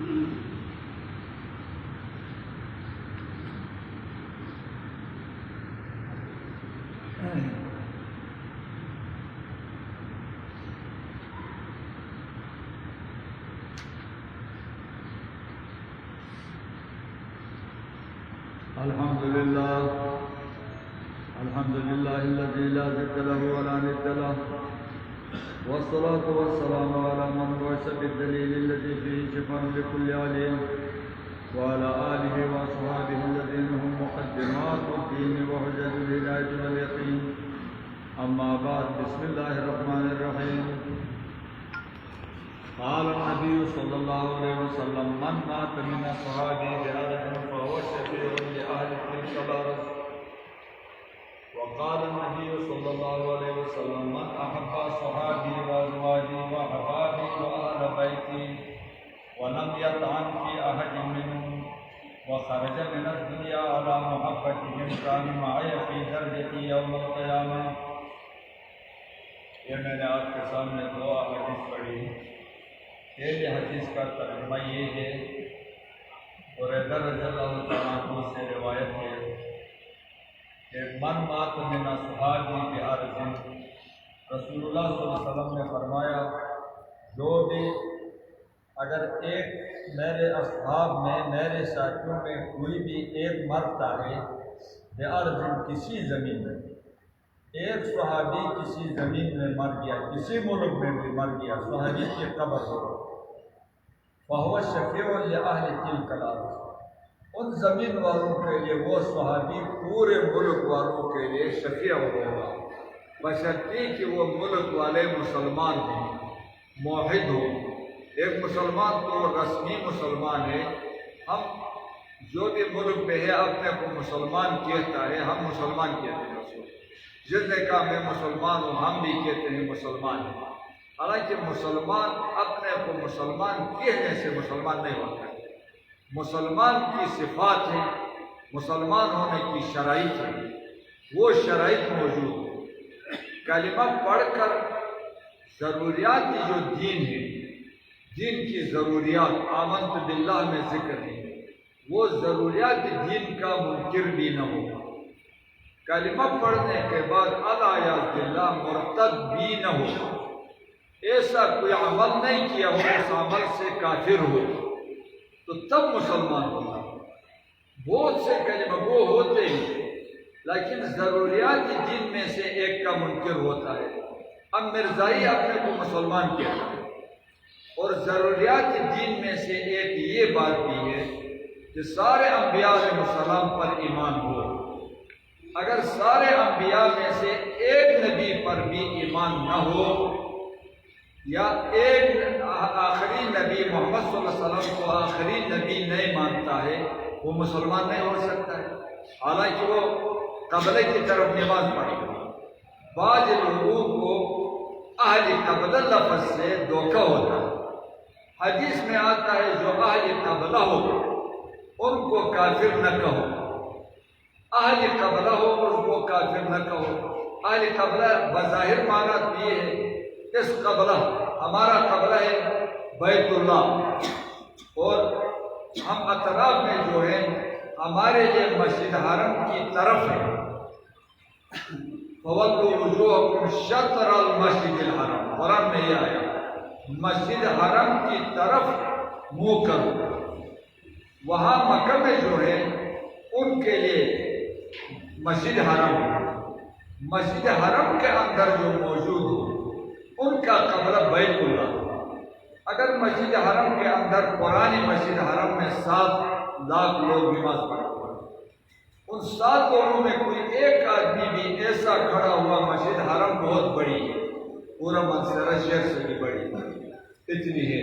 الحمد لله الذي لا ضد له ولا ند له، والصلاة والسلام على من بعث بالدليل الذي فيه شفاء لكل عليم، وعلى آله وأصحابه الذين هم مقدمات الدين وحجج الهداية واليقين. أما بعد، بسم الله الرحمن الرحيم. قال النبي صلى الله عليه وسلم: من مات من أصحابي بأرض فهو شفيع لأهل تلك الأرض. وقال النبي صلى الله عليه وسلم: من أحب صحابي وأزواجي وأحبابي وأهل بيتي ولم يطعن في أحد منهم وخرج من الدنيا على محبتهم كان معي في درجتي يوم القيامة. یہ میں نے آپ کے سامنے دو حدیث پڑھی. پہلی حدیث کا ترجمہ یہ ہے، بريدہ رضی اللہ تعالیٰ عنہ سے روایت ہے کہ من مات من اصحابی بأرض، رسول اللہ صلی اللہ علیہ وسلم نے فرمایا جو بھی اگر ایک میرے اصحاب میں، میرے ساتھیوں میں کوئی بھی ایک مرتا ہے بأرض، کسی زمین میں، ایک صحابی کسی زمین میں مر گیا، کسی ملک میں بھی مر گیا، صحابی کی قبر ہو، فَهُوَ شَفِيعٌ لِأَهْلِ تِلْكَ الْأَرْضِ، ان زمین والوں کے لیے وہ صحابی پورے ملک والوں کے لیے شفیع ہوگا، بشرطے کہ وہ ملک والے مسلمان ہوں، موحد ہوں. ایک مسلمان تو رسمی مسلمان ہے، ہم جو بھی ملک میں ہے اپنے کو مسلمان کہتا ہے، ہم مسلمان کہتے ہیں. جس نے کہا میں مسلمان ہوں، ہم بھی کہتے ہیں مسلمان ہیں. حالانکہ مسلمان اپنے کو مسلمان کہنے سے مسلمان نہیں ہوتا ہے. مسلمان کی صفات ہے، مسلمان ہونے کی شرائط ہے، وہ شرائط موجود ہے. کلمہ پڑھ کر ضروریات کی جو دین ہے، دین کی ضروریات آمنت باللہ میں ذکر ہے، وہ ضروریات دین کا منکر بھی نہ ہو. کلمہ پڑھنے کے بعد الیاذ باللہ مرتد بھی نہ ہو، ایسا کوئی عمل نہیں کیا ہو اس عمل سے کافر ہو، تو تب مسلمان ہوگا. بہت سے کلمہ وہ ہوتے ہیں لیکن ضروریات دین میں سے ایک کا منکر ہوتا ہے. اب مرزائی اپنے کو مسلمان کہتا ہے، اور ضروریات دین میں سے ایک یہ بات بھی ہے کہ سارے انبیاء علیہ السلام پر ایمان ہو. اگر سارے انبیاء میں سے ایک نبی پر بھی ایمان نہ ہو، یا ایک آخری نبی محمد صلی اللہ علیہ وسلم کو آخری نبی نہیں مانتا ہے، وہ مسلمان نہیں ہو سکتا ہے، حالانکہ وہ قبلہ کی طرف نماز پڑھے گا. بعض لوگوں کو اہل قبلہ لفظ سے دھوکہ ہوتا ہے. حدیث میں آتا ہے جو اہل قبلہ ہو ان کو کافر نہ کہو، اہل قبلہ ہو اس کو کافر نہ کہو. اہل قبلہ بظاہر معنی یہ ہے، اس قبلہ ہمارا قبلہ ہے بیت اللہ، اور ہم اطراف میں جو ہے ہمارے لیے مسجد حرم کی طرف ہے. فَوَلُّوا وُجُوهَكُمْ شَطْرَ الْمَسْجِدِ الْحَرَامِ، قرآن میں یہ آیا مسجد حرم کی طرف منہ کرو. وہاں مکہ میں جو ہے ان کے لیے مسجد حرم ہے، مسجد حرم کے اندر جو موجود ہو ان کا قبلہ بیت اللہ. اگر مسجد حرم کے اندر پرانی مسجد حرم میں 7 لاکھ لوگ نماز پڑھتے ہیں، ان 7 لوگوں میں کوئی ایک آدمی بھی ایسا کھڑا ہوا، مسجد حرم بہت بڑی ہے، پورا منصورہ شہر سے بھی بڑی اتنی ہے،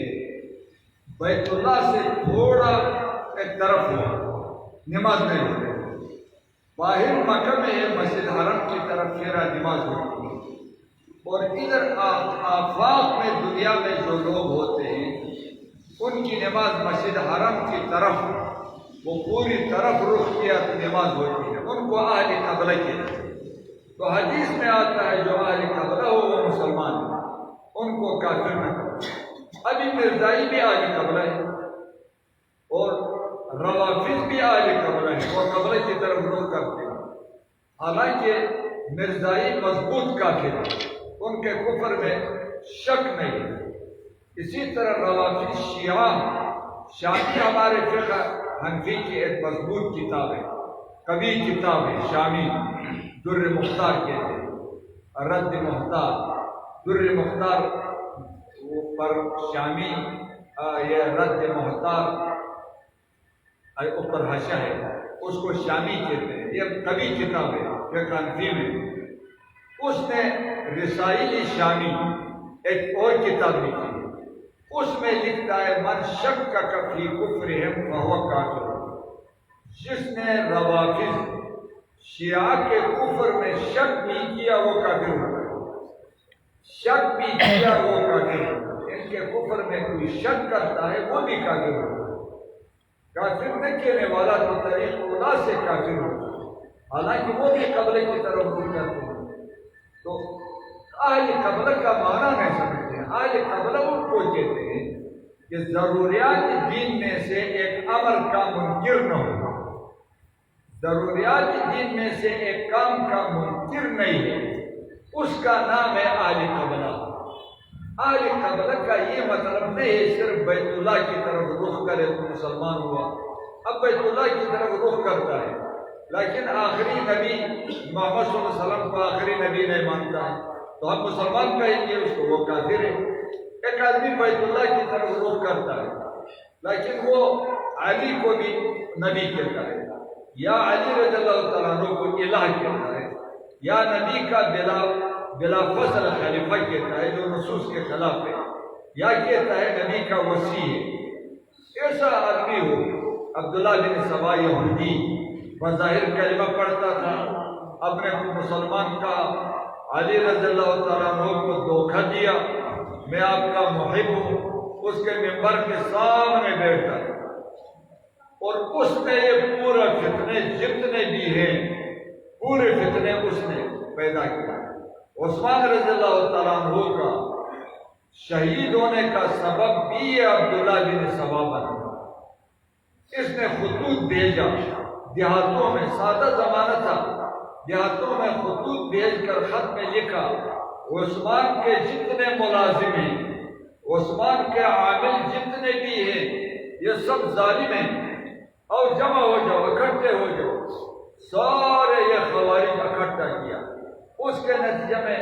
بیت اللہ سے تھوڑا ایک طرف ہوا، نماز نہیں ہوتی. باہر مکہ میں ہے، مسجد حرم کی طرف پھیرا نماز ہوتی ہے. اور ادھر آفاق میں دنیا میں جو لوگ ہوتے ہیں ان کی نماز مسجد حرم کی طرف، وہ پوری طرف رخ کیا تو نماز ہوتی ہے، ان کو اہل قبلہ کہتے ہیں. تو حدیث میں آتا ہے جو اہل قبلہ ہو وہ مسلمان ہیں، ان کو کافر نہ کرو. ابھی مرزائی بھی اہل قبلہ ہے، روافض بھی اہل قبلہ ہیں، وہ قبلے کی طرف رخ کرتے ہیں، حالانکہ مرزائی مضبوط کافر ہیں، ان کے کفر میں شک نہیں ہے۔ اسی طرح روافض شیعہ، شامی ہمارے فقہ حنفی کی ایک مضبوط کتاب ہے، کبھی کتاب ہے شامی، در مختار کہتے ہیں، رد مختار، در مختار پر شامی یہ رد مختار اوپر حاشیہ ہے، اس کو شامی کہتے ہیں، یہ کبھی کتاب ہے فقہ حنفی میں۔ اس نے رسائل شامی ایک اور کتاب لکھی ہے، اس میں لکھتا ہے من شک فی کفرہم فہو کافر، جس نے روافض شیعہ کے کفر میں شک بھی کیا وہ کافر ہوگا، شک بھی کیا وہ کافر ہوگا، ان کے کفر میں کوئی شک کرتا ہے وہ بھی کافر ہوگا، کافر نہ کہنے والا تو طریق اولا سے کافر ہوگا، حالانکہ وہ بھی قبلے کی طرف رجوع کرتے ہیں۔ تو اہل قبلہ کا معنی نہیں سمجھتے ہیں، اہل قبلہ ان کو کہتے ہیں کہ ضروریات دین میں سے ایک امر کا منکر نہ ہو، ضروریات دین میں سے ایک کام کا منکر نہیں ہے، اس کا نام ہے اہل قبلہ۔ اہل قبلہ کا یہ مطلب نہیں ہے صرف بیت اللہ کی طرف رخ کرے تو مسلمان ہوا، اب بیت اللہ کی طرف رخ کرتا ہے لیکن آخری نبی محمد صلی اللہ علیہ وسلم کو آخری نبی نہیں مانتا ہے تو ہم مسلمان کہیں گے اس کو وہ کافر ہے۔ ایک آدمی بیت اللہ کی طرف رخ کرتا ہے لیکن وہ علی کو بھی نبی کہتا ہے، یا علی رضی اللہ تعالیٰ عنہ کو الہ کہتا ہے، یا نبی کا بلا فصل خلیفہ کہتا ہے جو نصوص کے خلاف ہے، یا کہتا ہے نبی کا وصی ہے۔ ایسا آدمی ہو، عبداللہ بن سبا یہودی بظاہر کلمہ پڑھتا تھا، اپنے کو مسلمان کا، علی رضی اللہ تعالیٰ عنہ کو دھوکہ دیا، میں آپ کا محب ہوں، اس کے ممبر کے سامنے بیٹھا اور اس نے یہ پورا فتنے جتنے بھی ہیں پورے فتنے اس نے پیدا کیا۔ عثمان رضی اللہ تعالیٰ عنہ کا شہید ہونے کا سبب بھی یہ عبداللہ بن سبا بنا، اس نے خطوط بھیجا دیہاتوں میں، سادہ زمانہ تھا، دیہاتوں میں خطوط بھیج کر خط میں لکھا عثمان کے جتنے ملازم ہیں، عثمان کے عامل جتنے بھی ہیں یہ سب ظالم ہیں، اور جمع ہو جاؤ، اکٹھے ہو جاؤ، سارے یہ خوارج اکٹھا کیا۔ اس کے نتیجے میں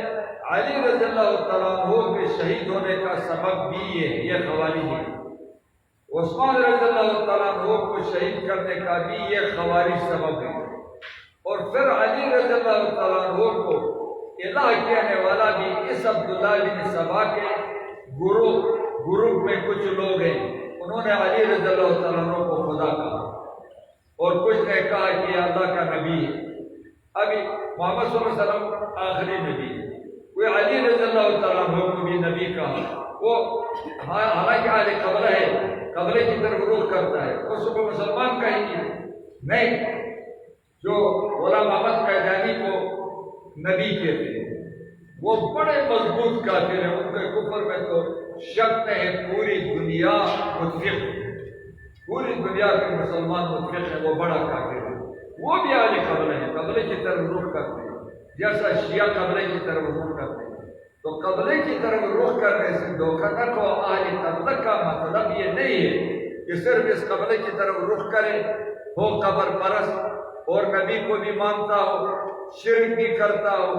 علی رضی اللہ تعالیٰ عنہ کے شہید ہونے کا سبب بھی یہ خوارج ہے، عثمان رضی اللہ تعالیٰ عنہ کو شہید کرنے کا بھی یہ خوارج سبب ہے، اور پھر علی رضی اللہ تعالیٰ عنہ کو الہ کہنے والا بھی اس عبداللہ بن سبا کے گروپ میں کچھ لوگ ہیں، انہوں نے علی رضی اللہ تعالیٰ عنہ کو خدا کہا اور کچھ نے کہا کہ یہ اللہ کا نبی ہے۔ ابھی محمد صلی اللہ علیہ وسلم آخری نبی ہے، کوئی علی رضی اللہ تعالیٰ عنہ کو بھی نبی کہا، وہ حالانکہ اہل قبلہ ہے، قبلے کی طرف رخ کرتا ہے، اس کو مسلمان کہیں گے نہیں۔ جو غلام احمد قادیانی کو نبی کہتے ہیں وہ بڑے مضبوط کافر ہیں، ان کے کفر میں تو شک ہے، پوری دنیا متفق، پوری دنیا کے مسلمان متفق ہے، وہ بڑا کافر ہے، وہ بھی اہل قبلہ ہے، قبلے کی طرف رخ کرتے ہیں جیسا شیعہ قبلے کی طرف رخ کرتے ہیں۔ تو قبلے کی طرف رخ کرنے سے دھوکہ نہ کھو، اہل قبلہ کا مطلب یہ نہیں ہے کہ صرف اس قبلے کی طرف رخ کرے، ہو قبر پرست اور نبی کو بھی مانتا ہو، شرک بھی کرتا ہو،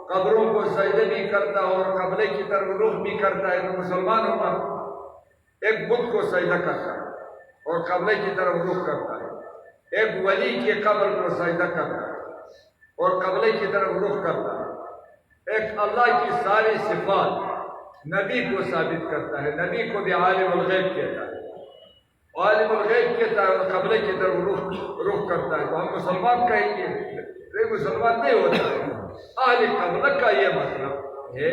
قبروں کو سجدے بھی کرتا ہو اور قبلے کی طرف رخ بھی کرتا ہے تو مسلمان ہوگا۔ ایک بت کو سجدہ کرتا ہے اور قبلے کی طرف رخ کرتا ہے، ایک ولی کی قبر کو سجدہ کرتا ہے اور قبلے کی طرف رخ کرتا ہے، ایک اللہ کی ساری صفات نبی کو ثابت کرتا ہے، نبی کو بھی عالم الغیب کہتا ہے، عالم الغیب کہتا ہے اور قبلے کی طرف رخ کرتا ہے، تو ہم مسلمان کہیں گے لیکن مسلمان نہیں ہوتا ہے۔ اہل قبلہ کا یہ مطلب ہے،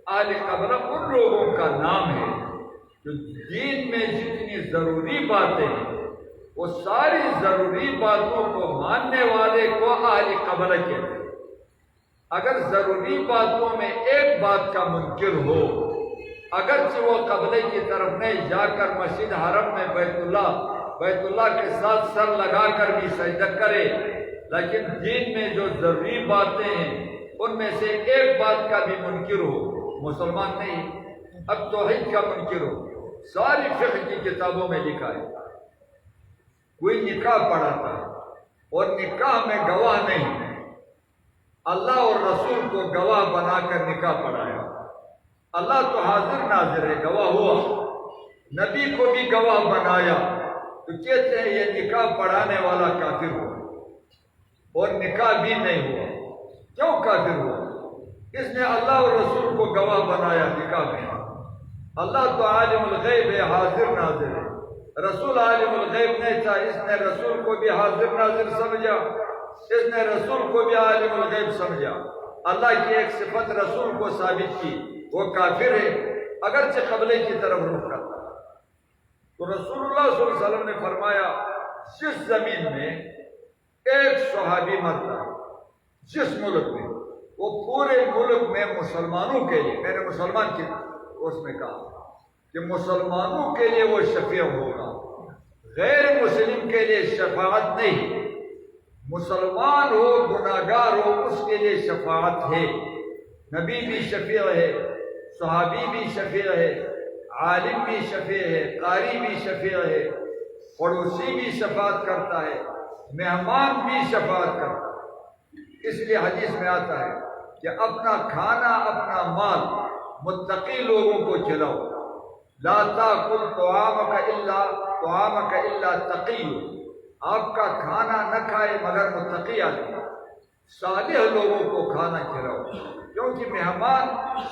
اہل قبلہ ان لوگوں کا نام ہے جو دین میں جتنی ضروری باتیں ہیں وہ ساری ضروری باتوں کو ماننے والے کو اہل قبلہ کہتے ہیں۔ اگر ضروری باتوں میں ایک بات کا منکر ہو، اگرچہ وہ قبلے کی طرف نہیں جا کر مسجد حرم میں بیت اللہ بیت اللہ کے ساتھ سر لگا کر بھی سجدہ کرے، لیکن دین میں جو ضروری باتیں ہیں ان میں سے ایک بات کا بھی منکر ہو، مسلمان نہیں۔ اب توحید کا منکر ہو، ساری فقہ کی کتابوں میں لکھا ہے، کوئی نکاح پڑھاتا ہے اور نکاح میں گواہ نہیں، اللہ اور رسول کو گواہ بنا کر نکاح پڑھایا، اللہ تو حاضر ناظر ہے، گواہ ہوا، نبی کو بھی گواہ بنایا، تو کہتے ہیں یہ نکاح پڑھانے والا کافر ہوا، اور نکاح بھی نہیں ہوا۔ کیوں کافر ہوا؟ اس نے اللہ اور رسول کو گواہ بنایا نکاح میں۔ اللہ تو عالم الغیب ہے، حاضر ناظر ہے، رسول عالم الغیب نہیں تھا، اس نے رسول کو بھی حاضر ناظر سمجھا، اس نے رسول کو بھی عالم الغیب سمجھا، اللہ کی ایک صفت رسول کو ثابت کی، وہ کافر ہے اگرچہ قبلے کی طرف رخ کرتا ہے۔ تو رسول اللہ صلی اللہ علیہ وسلم نے فرمایا جس زمین میں ایک صحابی مرتا ہے، جس ملک میں، وہ پورے ملک میں مسلمانوں کے لیے، میں نے مسلمان کی اس میں کہا کہ مسلمانوں کے لیے وہ شفیع ہوگا، غیر مسلم کے لیے شفاعت نہیں، مسلمان ہو گناہگار ہو اس کے لیے شفاعت ہے، نبی بھی شفیع ہے، صحابی بھی شفیع ہے، عالم بھی شفیع ہے، قاری بھی شفیع ہے، پڑوسی بھی شفاعت کرتا ہے، مہمان بھی شفاعت کرتا ہے۔ اس لیے حدیث میں آتا ہے کہ اپنا کھانا اپنا مال متقی لوگوں کو کھلاؤ، لا تاکل طعامک الا تقی، آپ کا کھانا نہ کھائے مگر متقی آدمی، صالح لوگوں کو کھانا کھلاؤ، کیونکہ مہمان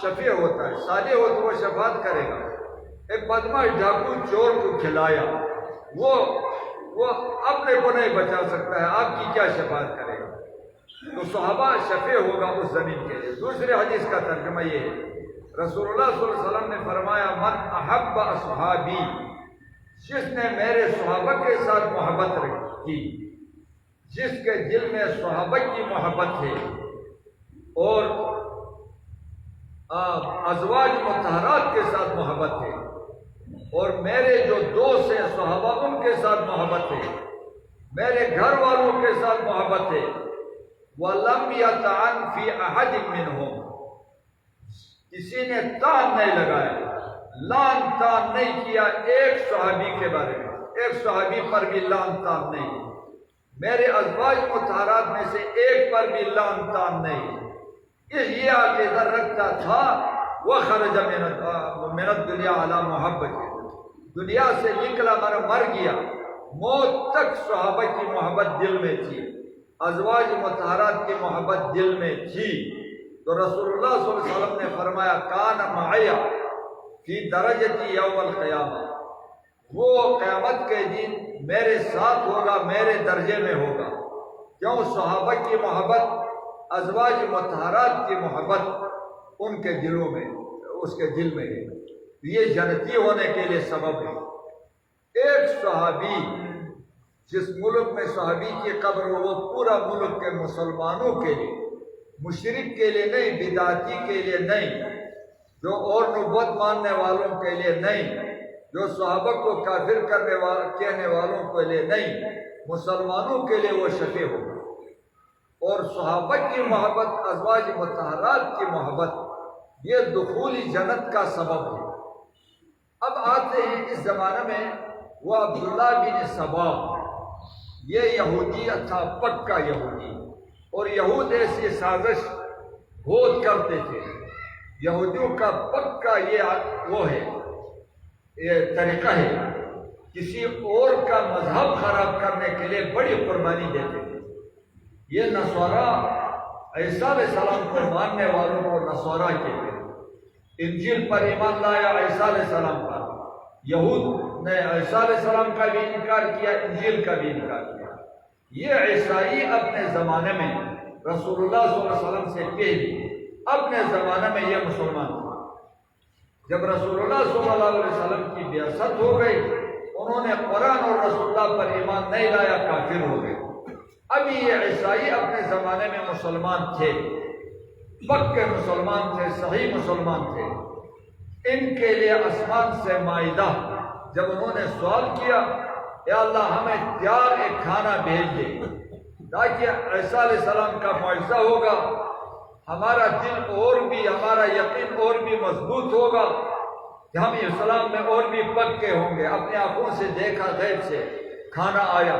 شفیع ہوتا ہے، صالح ہو تو وہ شفاعت کرے گا۔ ایک بدماش ڈاکو چور کو کھلایا، وہ اپنے کو نہیں بچا سکتا ہے، آپ کی کیا شفاعت کرے گا؟ تو صحابہ شفیع ہوگا اس زمین کے لیے۔ دوسرے حدیث کا ترجمہ یہ ہے، رسول اللہ صلی اللہ علیہ وسلم نے فرمایا من احب اصحابی، جس نے میرے صحابہ کے ساتھ محبت رکھی، جس کے دل میں صحابہ کی محبت ہے اور ازواج مطہرات کے ساتھ محبت ہے، اور میرے جو دوست ہیں صحابہ ان کے ساتھ محبت ہے، میرے گھر والوں کے ساتھ محبت ہے، وَلَمْ يَطْعَنْ فِي أَحَدٍ مِّنْهُمْ، کسی نے تان نہیں لگایا، لان تان نہیں کیا ایک صحابی کے بارے میں، ایک صحابی پر بھی لان تان نہیں، میرے ازواج مطہرات میں سے ایک پر بھی لان تان نہیں، اس یہ عقیدہ رکھتا تھا وَخَرَجَ مِنَ الدُّنْيَا عَلَى مُحَبَّتِ، دنیا سے نکلا مر گیا، موت تک صحابہ کی محبت دل میں تھی، ازواج مطہرات کی محبت دل میں تھی۔ تو رسول اللہ صلی اللہ علیہ وسلم نے فرمایا کان معی فی درجتی یوم القیامہ، وہ قیامت کے دن میرے ساتھ ہوگا، میرے درجے میں ہوگا، کیوں؟ صحابہ کی محبت، ازواج مطہرات کی محبت ان کے دلوں میں، اس کے دل میں ہے، یہ جنتی ہونے کے لیے سبب ہے۔ ایک صحابی جس ملک میں صحابی کی قبر ہو، وہ پورا ملک کے مسلمانوں کے لیے، مشرک کے لیے نہیں، بدعتی کے لیے نہیں، جو اور نبوت ماننے والوں کے لیے نہیں، جو صحابہ کو کافر کہنے والوں کے لیے نہیں، مسلمانوں کے لیے وہ شفیع ہوگا۔ اور صحابہ کی محبت، ازواج مطہرات کی محبت، یہ دخول جنت کا سبب ہے۔ اب آتے ہیں اس زمانے میں وہ عبداللہ بن سبا، یہ یہودی تھا، پکا یہودی، اور یہود ایسی سازش بہت کرتے تھے، یہودیوں کا پکا وہ ہے، یہ طریقہ ہے، کسی اور کا مذہب خراب کرنے کے لیے بڑی قربانی دیتے تھے۔ یہ نصارہ عیسیٰ علیہ السلام کو ماننے والوں کو نصارہ کہتے ہیں، انجیل پر ایمان لایا عیسیٰ علیہ السلام پر، یہود نے عیسیٰ علیہ السلام کا بھی انکار کیا، انجیل کا بھی انکار کیا۔ یہ عیسائی اپنے زمانے میں رسول اللہ صلی اللہ علیہ وسلم سے پہلے اپنے زمانے میں یہ مسلمان تھا۔ جب رسول اللہ صلی اللہ علیہ وسلم کی بعثت ہو گئی، انہوں نے قرآن اور رسول اللہ پر ایمان نہیں لایا، کافر ہو گئے۔ ابھی یہ عیسائی اپنے زمانے میں مسلمان تھے، پکے مسلمان تھے، صحیح مسلمان تھے۔ ان کے لیے آسمان سے مائدہ جب انہوں نے سوال کیا یا اللہ ہمیں تیار ایک کھانا بھیج دے تاکہ عیسیٰ علیہ السلام کا معجزہ ہوگا، ہمارا دل اور بھی، ہمارا یقین اور بھی مضبوط ہوگا کہ ہم اسلام میں اور بھی پکے ہوں گے۔ اپنے آنکھوں سے دیکھا، غیب سے کھانا آیا۔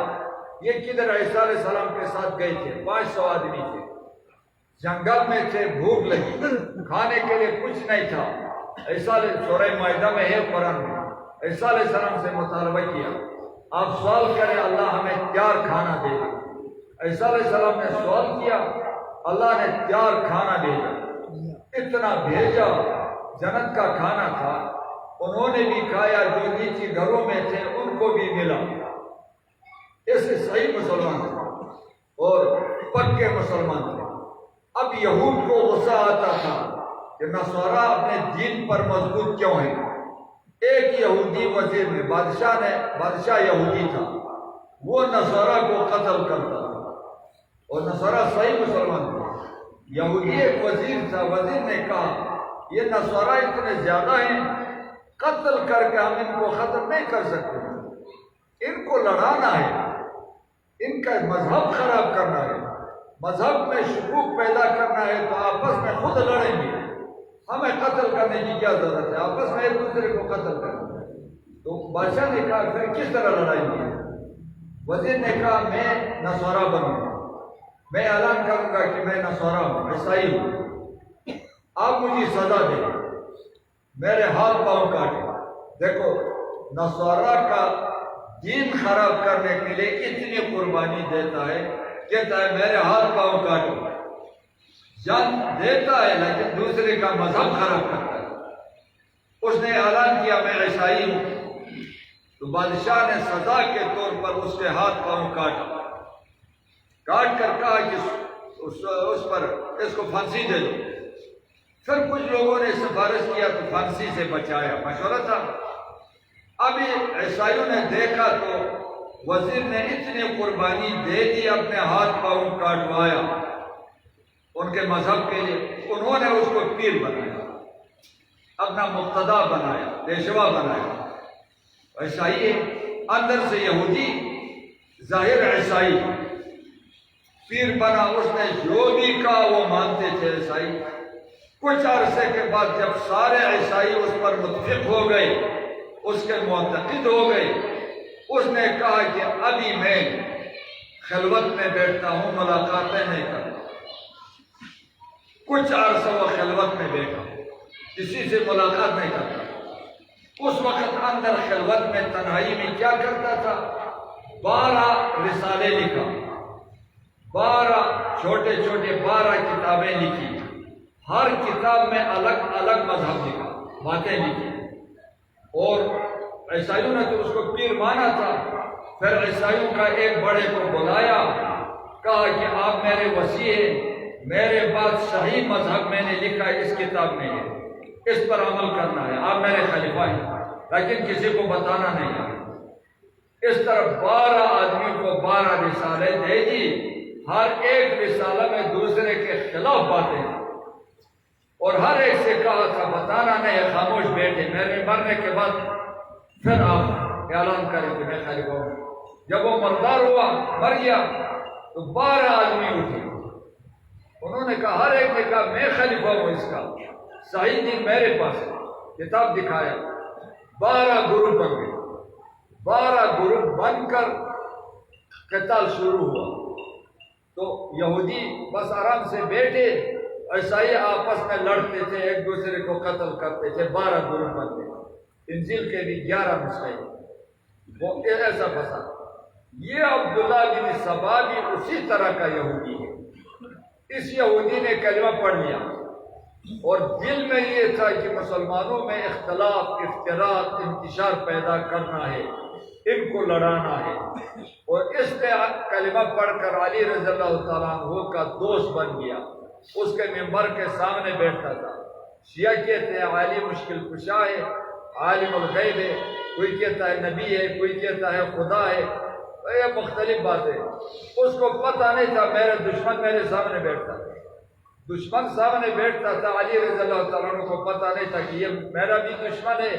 یہ کدھر عیسیٰ علیہ السلام کے ساتھ گئے تھے، 500 آدمی تھے، جنگل میں تھے، بھوک لگی، کھانے کے لیے کچھ نہیں تھا۔ عیسیٰ علیہ سورہ مائدہ میں ہے، قرآن میں عیسیٰ علیہ السلام سے مطالبہ کیا، آپ سوال کریں اللہ ہمیں تیار کھانا دے دے۔ عیسیٰ علیہ السلام نے سوال کیا، اللہ نے تیار کھانا بھیجا، اتنا بھیجا، جنت کا کھانا تھا، انہوں نے بھی کھایا، جو نیچے گھروں میں تھے ان کو بھی ملا۔ ایسے صحیح مسلمان تھے اور پکے مسلمان تھے۔ اب یہود کو غصہ آتا تھا کہ نصارہ اپنے دین پر مضبوط کیوں ہیں۔ ایک یہودی وزیر نے، بادشاہ یہودی تھا، وہ نصارہ کو قتل کرتا تھا، اور نصارہ صحیح مسلمان تھے۔ یہودی ایک وزیر تھا، وزیر نے کہا یہ نصارہ اتنے زیادہ ہیں، قتل کر کے ہم ان کو ختم نہیں کر سکتے، ان کو لڑانا ہے، ان کا مذہب خراب کرنا ہے، مذہب میں شکوک پیدا کرنا ہے، تو آپس میں خود لڑیں گے، ہمیں قتل کرنے کی کیا ضرورت ہے، آپس میں ایک دوسرے کو قتل کرنا ہے۔ تو بادشاہ نے کہا پھر کس طرح لڑائیں گے؟ وزیر نے کہا میں نصارہ بنوں گا، میں اعلان کروں گا کہ میں نصارہ ہوں، عیسائی ہوں، آپ مجھے سزا دیں، میرے ہاتھ پاؤں کاٹے۔ دیکھو نصارہ کا دین خراب کرنے کے لیے اتنی قربانی دیتا ہے، کہتا ہے میرے ہاتھ پاؤں کاٹو، جان دیتا ہے لیکن دوسرے کا مذہب خراب کرتا ہے۔ اس نے اعلان کیا میں عیسائی ہوں، تو بادشاہ نے سزا کے طور پر اس کے ہاتھ پاؤں کاٹ کر کہا کہ اس کو پھانسی دے دو۔ پھر کچھ لوگوں نے سفارش کیا تو پھانسی سے بچایا، مشورہ تھا۔ ابھی عیسائیوں نے دیکھا تو وزیر نے اتنی قربانی دے دی، اپنے ہاتھ پاؤں کاٹوایا ان کے مذہب کے لیے، انہوں نے اس کو پیر بنایا، اپنا مقتدا بنایا، پیشوا بنایا۔ عیسائی اندر سے یہودی، ظاہر عیسائی، پیر بنا، اس نے جو بھی کہا وہ مانتے تھے عیسائی۔ کچھ عرصے کے بعد جب سارے عیسائی اس پر متفق ہو گئے، اس کے معتقد ہو گئے، اس نے کہا کہ ابھی میں خلوت میں بیٹھتا ہوں، ملاقاتیں نہیں کرتا۔ کچھ عرصہ وہ خلوت میں بیٹھا، کسی سے ملاقات نہیں کرتا۔ اس وقت اندر خلوت میں تنہائی میں کیا کرتا تھا؟ 12 رسالے لکھا، 12 چھوٹے 12 کتابیں لکھی، ہر کتاب میں الگ الگ مذہب لکھا، باتیں لکھی۔ اور عیسائیوں نے تو اس کو پیر مانا تھا۔ پھر عیسائیوں کا ایک بڑے کو بلایا، کہا کہ آپ میرے وسیع ہیں، میرے بعد صحیح مذہب میں نے لکھا ہے، اس کتاب میں ہے، اس پر عمل کرنا ہے، آپ میرے خلیفہ ہیں، لیکن کسی کو بتانا نہیں ہے۔ اس طرح 12 آدمی کو 12 رسالے دے دی، ہر ایک رسالہ میں دوسرے کے خلاف باتیں، اور ہر ایک سے کہا تھا بتانا نہیں ہے، خاموش بیٹھے، میرے مرنے کے بعد پھر آپ اعلان کریں کہ میں خلیفہ ہوں۔ جب وہ مردار ہوا، مر گیا، تو 12 آدمی اٹھے، انہوں نے کہا، ہر ایک نے کہا میں خلیفہ ہوں اس کا، صحیح دین میرے پاس ہے، کتاب دکھایا۔ 12 گروپ بن گئے، 12 گروپ بن کر قتال شروع ہوا۔ تو یہودی بس آرام سے بیٹھے، عیسائی آپس میں لڑتے تھے، ایک دوسرے کو قتل کرتے تھے، 12 گروپ بن گئے۔ انجیل کے بھی 11 مسائل، وہ ایسا پھنسا۔ یہ عبداللہ بن سبا بھی اسی طرح کا یہودی ہے۔ اس یہودی نے کلمہ پڑھ لیا، اور دل میں یہ تھا کہ مسلمانوں میں اختلاف، افتراق، انتشار پیدا کرنا ہے، ان کو لڑانا ہے، اور اس نے کلمہ پڑھ کر علی رضی اللہ تعالیٰ عنہ کا دوست بن گیا، اس کے ممبر کے سامنے بیٹھتا تھا۔ شیعہ کہتے ہیں علی مشکل کشا ہے، عالم الغیب ہے، کوئی کہتا ہے نبی ہے، کوئی کہتا ہے خدا ہے، یہ مختلف باتیں۔ اس کو پتہ نہیں تھا میرا دشمن میرے سامنے بیٹھتا، دشمن سامنے بیٹھتا تھا، علی رضی اللہ تعالیٰ عنہ کو پتہ نہیں تھا کہ یہ میرا بھی دشمن ہے،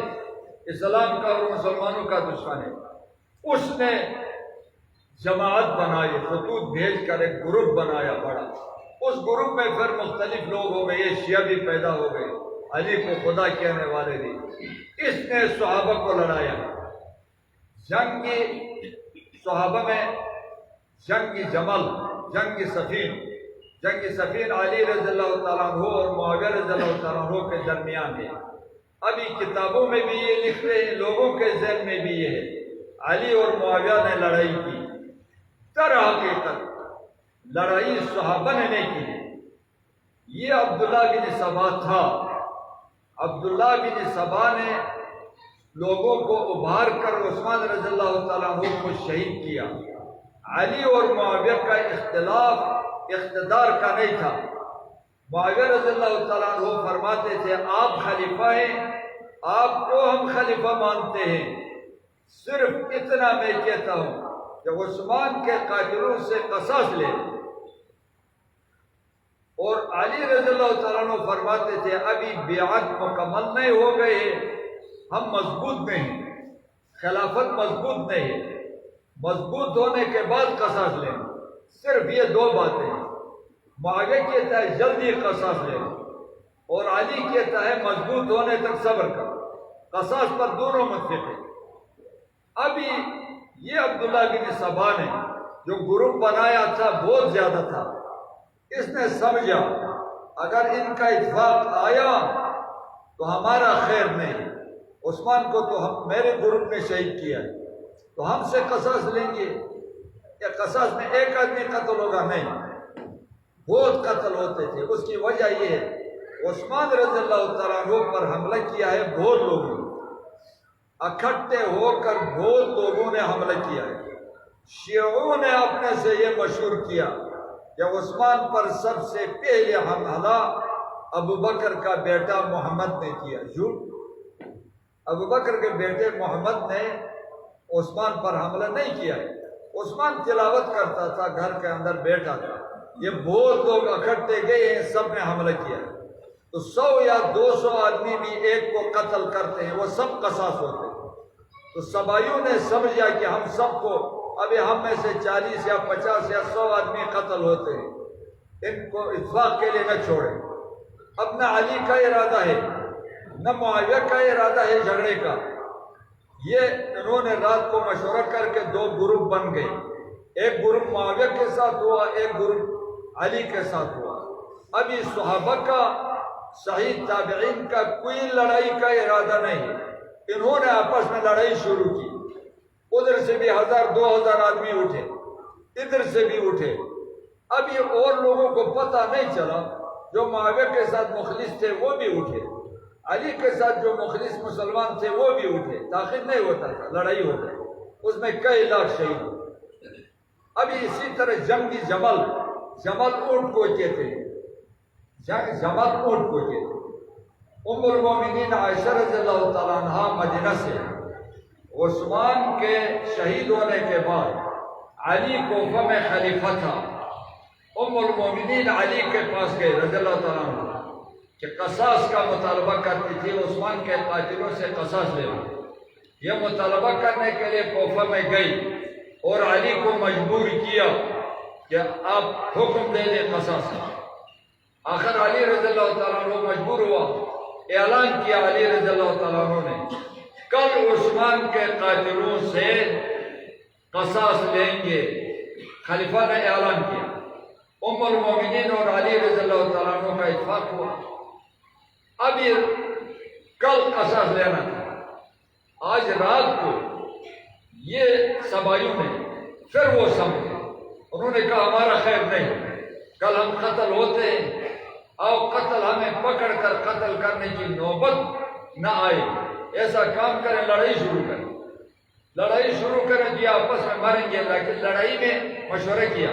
اسلام کا اور مسلمانوں کا دشمن ہے۔ اس نے جماعت بنائی، خطوط بھیج کر ایک گروپ بنایا بڑا. اس گروپ میں پھر مختلف لوگ ہو گئے، یہ شیعہ بھی پیدا ہو گئے، علی کو خدا کہنے والے بھی. اس نے صحابہ کو لڑایا. جنگ کی صحابہ میں جنگ جمل، جنگ صفین علی رضی اللہ تعالیٰ عنہ اور معاویہ رضی اللہ تعالیٰ عنہ کے درمیان ہے. ابھی کتابوں میں بھی یہ لکھ رہے ہیں، لوگوں کے ذہن میں بھی یہ ہے علی اور معاویہ نے لڑائی کی. در حقیقت لڑائی صحابہ نے نہیں کی. یہ عبداللہ بن سبا تھا. عبداللہ بن سبا نے لوگوں کو ابھار کر عثمان رضی اللہ تعالیٰ عنہ کو شہید کیا. علی اور معاویہ کا اختلاف اقتدار کا نہیں تھا. معاویہ رضی اللہ تعالیٰ عنہ فرماتے تھے آپ خلیفہ ہیں، آپ کو ہم خلیفہ مانتے ہیں، صرف اتنا میں کہتا ہوں کہ عثمان کے قاتلوں سے قصاص لے. اور علی رضی اللہ تعالیٰ عنہ فرماتے تھے ابھی بیعت مکمل نہیں ہو گئے ہیں، ہم مضبوط نہیں، خلافت مضبوط نہیں، مضبوط ہونے کے بعد قصاص لیں. صرف یہ دو باتیں. معاویہ کہتا ہے جلدی قصاص لیں اور علی کہتا ہے مضبوط ہونے تک صبر کر. قصاص پر دونوں متفق ہیں. ابھی یہ عبداللہ بن سبا نے جو گروپ بنایا تھا بہت زیادہ تھا. اس نے سمجھا اگر ان کا اتفاق آیا تو ہمارا خیر نہیں، عثمان کو تو میرے گروپ نے شہید کیا ہے تو ہم سے قصاص لیں گے. یا قصاص میں ایک آدمی قتل ہوگا؟ نہیں، بہت قتل ہوتے تھے. اس کی وجہ یہ ہے عثمان رضی اللہ تعالیٰ عنہ پر حملہ کیا ہے بہت لوگوں نے، اکٹھے ہو کر بہت لوگوں نے حملہ کیا ہے. شیعوں نے اپنے سے یہ مشہور کیا کہ عثمان پر سب سے پہلے حملہ ابو بکر کا بیٹا محمد نے کیا. جھوٹ، ابو بکر کے بیٹے محمد نے عثمان پر حملہ نہیں کیا ہے. عثمان تلاوت کرتا تھا، گھر کے اندر بیٹھا تھا. یہ بہت لوگ اکٹھے گئے ہیں، سب نے حملہ کیا ہے. تو 100 یا 200 آدمی بھی ایک کو قتل کرتے ہیں، وہ سب قصاص ہوتے ہیں. تو سبائیوں نے سمجھا کہ ہم سب کو ابھی ہم میں سے 40 یا 50 یا 100 آدمی قتل ہوتے ہیں، ان کو اتفاق کے لیے نہ چھوڑیں. اب نہ علی کا ارادہ ہے نہ معاویہ کا ارادہ ہے جھگڑے کا. یہ انہوں نے رات کو مشورہ کر کے دو گروپ بن گئے. ایک گروپ معاویہ کے ساتھ ہوا، ایک گروپ علی کے ساتھ ہوا. ابھی صحابہ کا، صحیح تابعین کا کوئی لڑائی کا ارادہ نہیں. انہوں نے آپس میں لڑائی شروع کی. ادھر سے بھی 1000-2000 آدمی اٹھے، ادھر سے بھی اٹھے. ابھی اور لوگوں کو پتہ نہیں چلا. جو معاویہ کے ساتھ مخلص تھے وہ بھی اٹھے، علی کے ساتھ جو مخلص مسلمان تھے وہ بھی اٹھے. تاخیر نہیں ہوتا تھا، لڑائی ہوتا ہے، اس میں کئی لاکھ شہید ہوئے. ابھی اسی طرح جنگی جمل اونٹ کو کہتے ہیں، جمل اونٹ کو کہتے ہیں. ام المومنین عائشہ رضی اللہ تعالیٰ عنہ مدینہ سے عثمان کے شہید ہونے کے بعد علی کوفہ میں خلیفہ تھا. ام المومنین علی کے پاس گئے رضی اللہ تعالیٰ عنہ کہ قصاص کا مطالبہ کرتی تھی، عثمان کے قاتلوں سے قصاص لے. یہ مطالبہ کرنے کے لیے کوفہ میں گئی اور علی کو مجبور کیا کہ آپ حکم دے دیں قصاص کا. آخر علی رضی اللہ تعالیٰ عنہ مجبور ہوا. اعلان کیا علی رضی اللہ تعالیٰ عنہ نے کل عثمان کے قاتلوں سے قصاص لیں گے. خلیفہ نے اعلان کیا. ام المومنین اور علی رضی اللہ تعالیٰ عنہ کا اتفاق ہوا. اب یہ کل قصاص لینا تھا. آج رات کو یہ سبائیوں نے پھر وہ سمجھے، انہوں نے کہا ہمارا خیر نہیں، کل ہم قتل ہوتے ہیں، اور قتل ہمیں پکڑ کر قتل کرنے کی نوبت نہ آئے. ایسا کام کریں، لڑائی شروع کریں جی آپس میں ماریں گے. لیکن لڑائی میں مشورہ کیا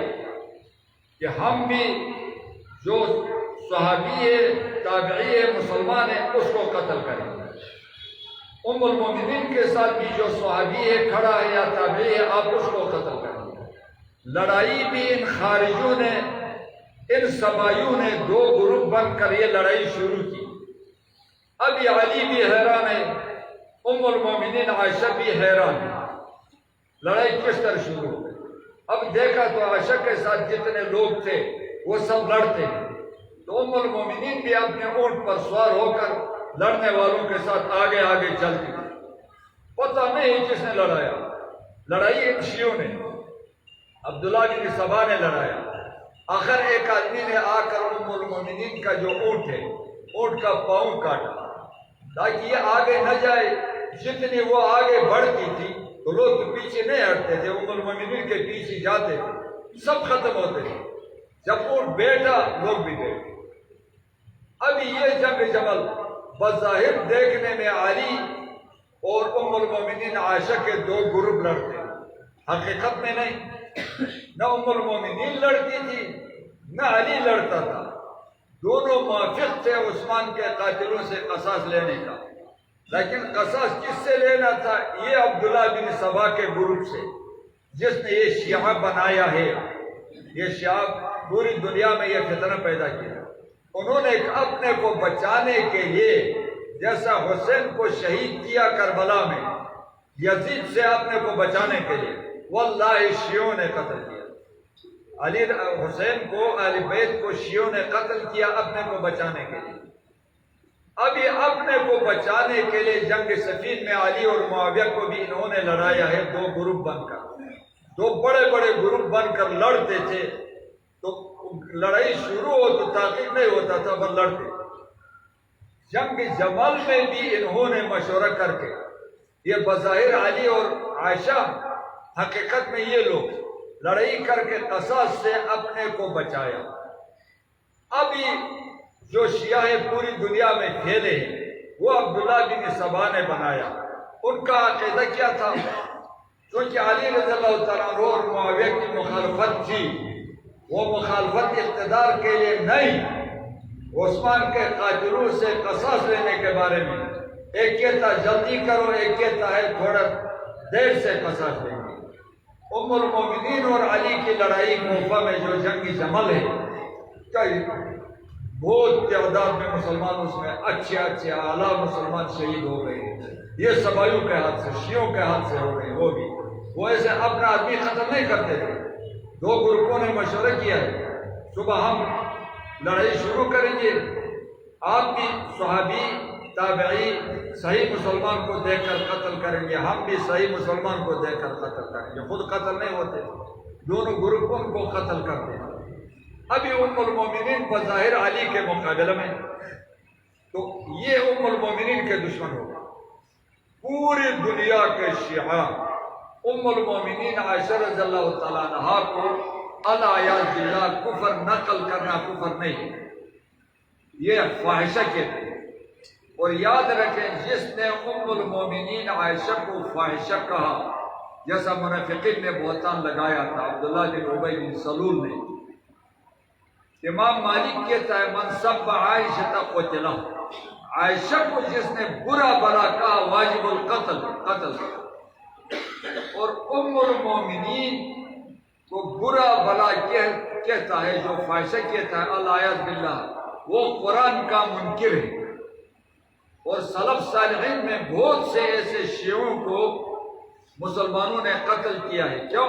کہ ہم بھی جو صحابی ہے، تابعی ہے، مسلمان ہے، اس کو قتل کریں. ام المومنین کے ساتھ بھی جو صحابی ہے، کھڑا ہے یا تابعی ہے، آپ اس کو قتل کریں. لڑائی بھی ان خارجوں نے، ان سبائیوں نے دو گروپ بن کر یہ لڑائی شروع کی. ابھی علی بھی حیران ہے، ام المومنین عائشہ بھی حیران ہے. لڑائی کس طرح شروع ہو گئی؟ اب دیکھا تو عائشہ کے ساتھ جتنے لوگ تھے وہ سب لڑتے ہیں، تو ام المومنین بھی اپنے اونٹ پر سوار ہو کر لڑنے والوں کے ساتھ آگے آگے چلتی تھی۔ پتہ نہیں کس نے لڑایا، لڑائی ان شیعوں نے، عبداللہ بن سبا نے لڑایا۔ آخر ایک آدمی نے آ کر ام المومنین کا جو اونٹ ہے، اونٹ کا پاؤں کاٹا تاکہ یہ آگے نہ جائے۔ جتنی وہ آگے بڑھتی تھی تو لوگ تو پیچھے نہیں ہٹتے تھے، ام المومنین کے پیچھے جاتے تھے، سب ختم ہوتے تھے۔ جب اونٹ بیٹھا لوگ بھی بیٹھے۔ اب یہ جنگ جمل بظاہر دیکھنے میں علی اور ام المومنین عائشہ کے دو گروپ لڑتے ہیں، حقیقت میں نہیں۔ نہ ام المومنین لڑتی تھی نہ علی لڑتا تھا، دونوں موافق تھے عثمان کے قاتلوں سے قصاص لینے کا، لیکن قصاص کس سے لینا تھا؟ یہ عبداللہ بن سبا کے گروپ سے، جس نے یہ شیعہ بنایا ہے، یہ شیعہ پوری دنیا میں یہ فتنہ پیدا کیا۔ انہوں نے اپنے کو بچانے کے لیے، جیسا حسین کو شہید کیا کربلا میں، یزید سے اپنے کو بچانے کے لیے واللہ شیعوں نے قتل کیا۔ علی حسین کو، اہل بیت کو شیعوں نے قتل کیا اپنے کو بچانے کے لیے۔ ابھی اپنے کو بچانے کے لیے جنگ صفین میں علی اور معاویہ کو بھی انہوں نے لڑایا ہے، دو گروپ بن کر، دو بڑے بڑے گروپ بن کر لڑتے تھے۔ تو لڑائی شروع ہو تو تاخیر نہیں ہوتا تھا، پر لڑتے۔ جنگ جمل میں بھی انہوں نے مشورہ کر کے، یہ بظاہر علی اور عائشہ، حقیقت میں یہ لوگ لڑائی کر کے قصاص سے اپنے کو بچایا۔ ابھی جو شیعہ پوری دنیا میں پھیلے ہیں وہ عبداللہ بن سبا نے بنایا۔ ان کا عقیدہ کیا تھا؟ کیونکہ علی رضی اللہ تعالیٰ عنہ اور معاویہ کی مخالفت تھی، وہ مخالفت اقتدار کے لیے نہیں، عثمان کے قاتلوں سے قصاص لینے کے بارے میں۔ ایک کہتا جلدی کرو، ایک کہتا ہے تھوڑا دیر سے قصاص لیں گے۔ ام المومنین اور علی کی لڑائی کوفہ میں جو جنگ جمل ہے، بہت تعداد میں مسلمان اس میں اچھے اچھے اعلیٰ مسلمان شہید ہو گئے۔ یہ سبائیوں کے ہاتھ سے، شیعوں کے ہاتھ سے ہو گئے۔ وہ ایسے اپنا آدمی ختم نہیں کرتے تھے۔ دو گروپوں نے مشورہ کیا ہے، صبح ہم لڑائی شروع کریں گے، آپ بھی صحابی تابعی صحیح مسلمان کو دیکھ کر قتل کریں گے، ہم بھی صحیح مسلمان کو دیکھ کر قتل کریں گے۔ خود قتل نہیں ہوتے، دونوں گروپوں کو قتل کرتے ہیں۔ ابھی ام المومنین بظاہر علی کے مقابلے میں، تو یہ ام المومنین کے دشمن ہوگا۔ پوری دنیا کے شیعہ ام المومنین عائشہ رضی اللہ تعالیٰ عنہا کو العیاذ باللہ کفر نقل کرنا کفر نہیں، یہ فاحشہ کہتے ہیں۔ اور یاد رکھیں، جس نے ام المومنین عائشہ کو فاحشہ کہا، جیسا منافقین نے بہتان لگایا تھا عبداللہ بن ابی بن سلول نے، امام مالک کہتا ہے من سب عائشہ قتلہ، عائشہ کو جس نے برا بلا کہا واجب القتل، قتل۔ اور ام المومنین کو برا بلا کہتا ہے، جو فاحشہ کہتا ہے العیاذ باللہ، وہ قرآن کا منکر ہے۔ اور سلف صالحین میں بہت سے ایسے شیعوں کو مسلمانوں نے قتل کیا ہے۔ کیوں؟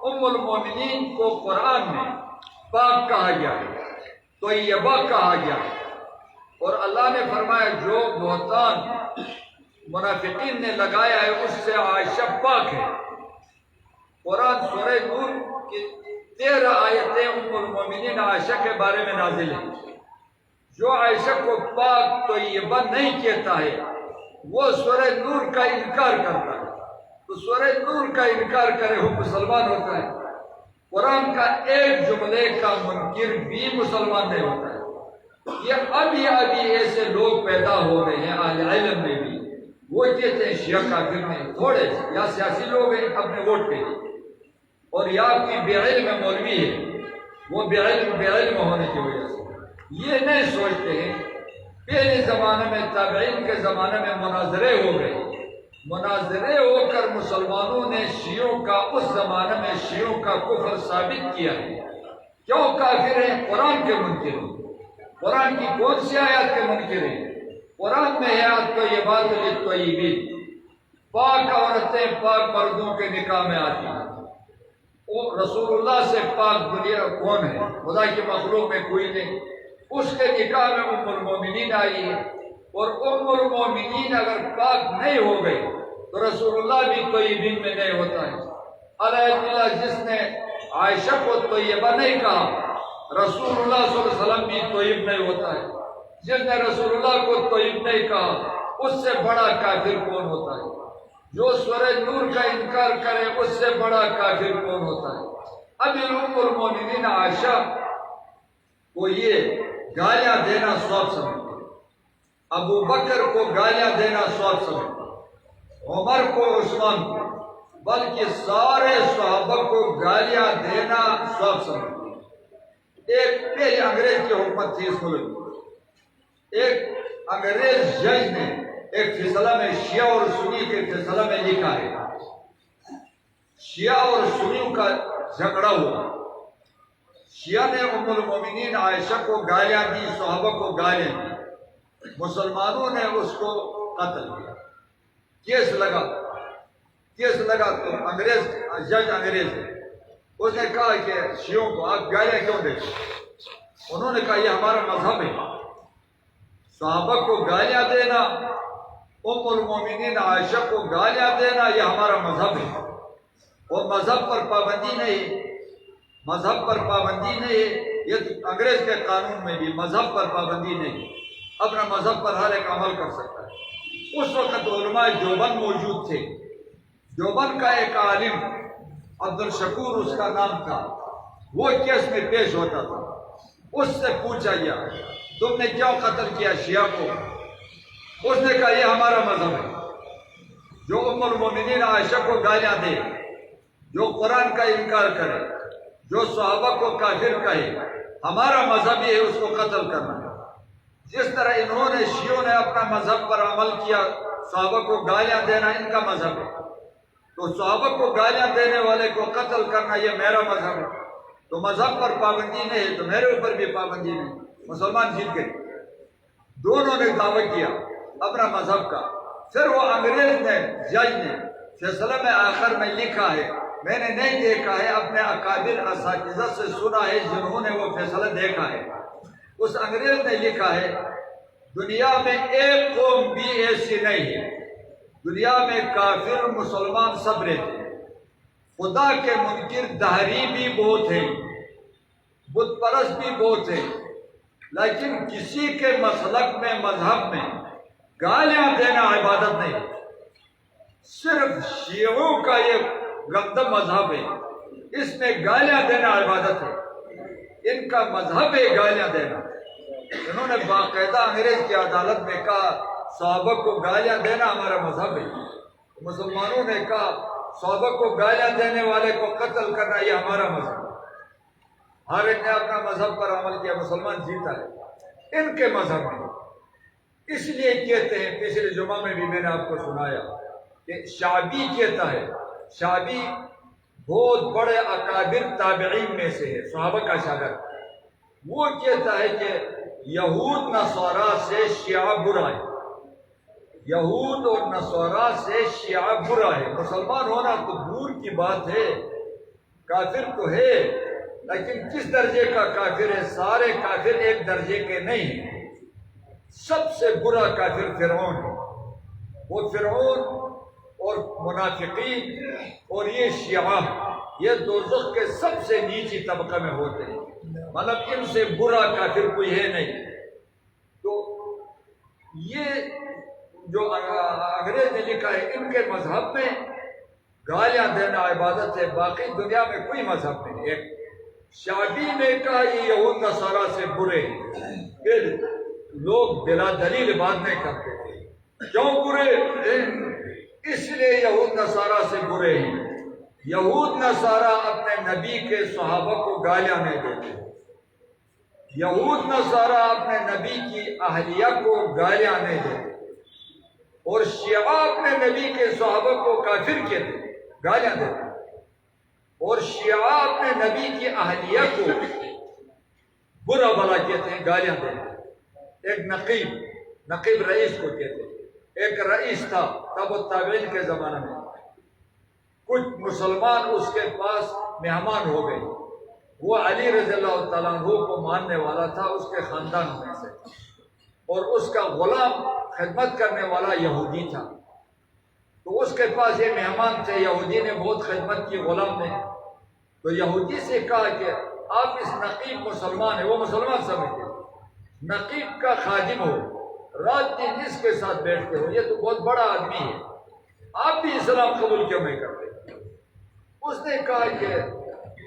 ام المومنین کو قرآن میں پاک کہا گیا ہے، طیبہ کہا گیا ہے، اور اللہ نے فرمایا جو بہتان منافقین نے لگایا ہے اس سے عائشہ پاک ہے۔ قرآن سورہ نور کی 13 آیتیں ام المومنین عائشہ کے بارے میں نازل ہیں۔ جو عائشہ کو پاک طیبہ نہیں کہتا ہے وہ سورہ نور کا انکار کرتا ہے، تو سورہ نور کا انکار کرے وہ مسلمان ہوتا ہے؟ قرآن کا ایک جملے کا منکر بھی مسلمان نہیں ہوتا ہے۔ یہ ابھی ایسے لوگ پیدا ہو رہے ہیں اہل علم میں بھی، وہ کہتے ہیں شیعہ کافر نہیں، تھوڑے یا سیاسی لوگ ہیں اپنے ووٹ کے لیے، اور یا کوئی بے علم مولوی ہے، وہ بے علم ہونے کی وجہ سے یہ نہیں سوچتے ہیں۔ پہلے زمانے میں تابعین کے زمانے میں مناظرے ہو گئے، مناظرے ہو کر مسلمانوں نے شیعوں کا، اس زمانے میں شیعوں کا کفر ثابت کیا ہے۔ کیوں کافر ہیں؟ قرآن کے منکر ہیں۔ قرآن کی کون سی آیات کے منکر ہیں؟ قرآن میں ہے الطیبات للطیبین، پاک عورتیں پاک مردوں کے نکاح میں آتی ہیں۔ رسول اللہ سے پاک دنیا کون ہے؟ خدا کی مخلوق میں کوئی نہیں۔ اس کے نکاح میں ام المومنین آئی ہے، اور ام المومنین اگر پاک نہیں ہو گئی تو رسول اللہ بھی طیبین میں نہیں ہوتا ہے۔ الحمدللہ جس نے عائشہ کو طیبہ نہیں کہا، رسول اللہ صلی اللہ علیہ وسلم بھی طیب نہیں ہوتا ہے۔ جس نے رسول اللہ کو طیب نہیں کہا، اس سے بڑا کافر کون ہوتا ہے؟ جو سورہ نور کا انکار کرے اس سے بڑا کافر کون ہوتا ہے؟ اب ام المومنین عائشہ کو یہ گالیاں دینا ثواب سمجھتے، ابو بکر کو گالیاں دینا ثواب سمجھتے، عمر کو، عثمان کو، بلکہ سارے صحابہ کو گالیاں دینا ثواب سمجھتے۔ ایک پہلے انگریز کی حکومت تھی اس ملک میں، ایک انگریز جج نے ایک فیصلہ میں شیعہ اور سنی کے فیصلہ میں لکھا ہے، شیعہ اور سنیوں کا جھگڑا ہوا، شیعہ نے ام المومنین عائشہ کو گالیاں دی، صحابہ کو گالیاں دی، مسلمانوں نے اس کو قتل کیا۔ کیس لگا تو انگریز جج انگریز ہے، اس نے کہا کہ شیعوں کو آپ گالیاں کیوں دیتے؟ انہوں نے کہا یہ ہمارا مذہب ہے، صحابہ کو گالیاں دینا، ام المومنین عائشہ کو گالیاں دینا، یہ ہمارا مذہب ہے، اور مذہب پر پابندی نہیں، مذہب پر پابندی نہیں، یہ تو انگریز کے قانون میں بھی مذہب پر پابندی نہیں، اپنا مذہب پر ہر ایک عمل کر سکتا ہے۔ اس وقت علماء دیوبند موجود تھے، دیوبند کا ایک عالم عبد الشکور اس کا نام تھا، وہ کیس میں پیش ہوتا تھا، اس سے پوچھا گیا تم نے کیوں قتل کیا شیعہ کو؟ اس نے کہا یہ ہمارا مذہب ہے، جو ام المومنین عائشہ کو گالیاں دے، جو قرآن کا انکار کرے، جو صحابہ کو کافر کہے، ہمارا مذہب یہ ہے اس کو قتل کرنا۔ جس طرح انہوں نے شیعوں نے اپنا مذہب پر عمل کیا، صحابہ کو گالیاں دینا ان کا مذہب ہے، تو صحابہ کو گالیاں دینے والے کو قتل کرنا یہ میرا مذہب ہے، تو مذہب پر پابندی نہیں ہے تو میرے اوپر بھی پابندی نہیں۔ مسلمان جیت گئے، دونوں نے دعویٰ کیا اپنا مذہب کا۔ پھر وہ انگریز نے، جج نے فیصلہ میں آخر میں لکھا ہے، میں نے نہیں دیکھا ہے، اپنے اکابر اساتذہ سے سنا ہے جنہوں نے وہ فیصلہ دیکھا ہے، اس انگریز نے لکھا ہے دنیا میں ایک قوم بھی ایسی نہیں ہے، دنیا میں کافر مسلمان سب رہتے ہیں، خدا کے منکر دہری بھی بہت ہیں، بت پرست بھی بہت ہیں، لیکن کسی کے مسلک میں، مذہب میں گالیاں دینا عبادت نہیں۔ صرف شیعوں کا یہ گندہ مذہب ہے، اس میں گالیاں دینا عبادت ہے، ان کا مذہب ہے گالیاں دینا۔ انہوں نے باقاعدہ انگریز کی عدالت میں کہا صحابہ کو گالیاں دینا ہمارا مذہب ہے، مسلمانوں نے کہا صحابہ کو گالیاں دینے والے کو قتل کرنا یہ ہمارا مذہب ہے۔ ہر ایک نے اپنا مذہب پر عمل کیا، مسلمان جیتا ہے ان کے مذہب میں۔ اس لیے کہتے ہیں، پچھلے جمعہ میں بھی میں نے آپ کو سنایا کہ شعبی کہتا ہے، شعبی بہت بڑے اکابر تابعین میں سے ہے، صحابہ کا شاگرد، وہ کہتا ہے کہ یہود نصارہ سے شیعہ برا ہے، یہود اور نصارہ سے شیعہ برا ہے، مسلمان ہونا تو دور کی بات ہے، کافر تو ہے لیکن کس درجے کا کافر ہے؟ سارے کافر ایک درجے کے نہیں ہیں، سب سے برا کافر فرعون ہے، وہ فرعون اور منافقین اور یہ شیعہ، یہ دوزخ کے سب سے نیچی طبقہ میں ہوتے ہیں، مطلب ان سے برا کافر کوئی ہے نہیں۔ تو یہ جو انگریز نے لکھا ہے، ان کے مذہب میں گالیاں دینا عبادت ہے، باقی دنیا میں کوئی مذہب نہیں۔ ایک شعبی نے کہا یہ یہود نصارہ سے برے ہیں، پھر لوگ بلا دلیل بات نہیں کرتے تھے، کیوں برے ہیں؟ اس لیے یہود نصارہ سے برے ہیں، یہود نصارہ اپنے نبی کے صحابہ کو گالیاں نہیں دیتے، یہود نصارہ اپنے نبی کی اہلیہ کو گالیاں نہیں دیتے، اور شیعہ اپنے نبی کے صحابہ کو کافر کہتے، گالیاں دیتے، اور شیعہ اپنے نبی کی اہلیہ کو برا بھلا کہتے ہیں، گالیاں دیتے ہیں۔ ایک نقیب رئیس کو کہتے ہیں، ایک رئیس تھا تب تابعین کے زمانے میں، کچھ مسلمان اس کے پاس مہمان ہو گئے، وہ علی رضی اللہ تعالیٰ عنہ کو ماننے والا تھا اس کے خاندان میں سے، اور اس کا غلام خدمت کرنے والا یہودی تھا، تو اس کے پاس یہ مہمان تھے، یہودی نے بہت خدمت کی غلام نے، تو یہودی سے کہا کہ آپ اس نقیب مسلمان ہے، وہ مسلمان سمجھتے، نقیب کا خادم ہو، رات دن اس کے ساتھ بیٹھتے ہو، یہ تو بہت بڑا آدمی ہے، آپ بھی اسلام قبول کیوں نہیں کرتے؟ اس نے کہا کہ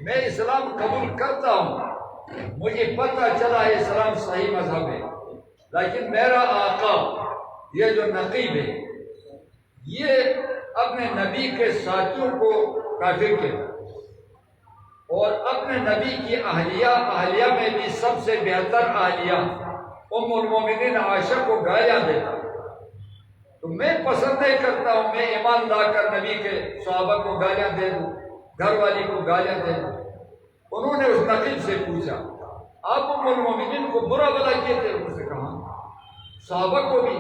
میں اسلام قبول کرتا ہوں، مجھے پتہ چلا اسلام صحیح مذہب ہے، لیکن میرا آقا یہ جو نقیب ہے یہ اپنے نبی کے ساتھیوں کو کافر کہتا اور اپنے نبی کی اہلیہ میں بھی سب سے بہتر اہلیہ ام المومنین عائشہ کو گالیاں دیتا، تو میں پسند نہیں کرتا ہوں میں ایمان لا کر نبی کے صحابہ کو گالیاں دے دوں، گھر والی کو گالیاں دے دوں۔ انہوں نے اس نقیب سے پوچھا آپ ام المومنین کو برا بلا کہتے ہیں؟ اس نے کہا صحابہ کو بھی،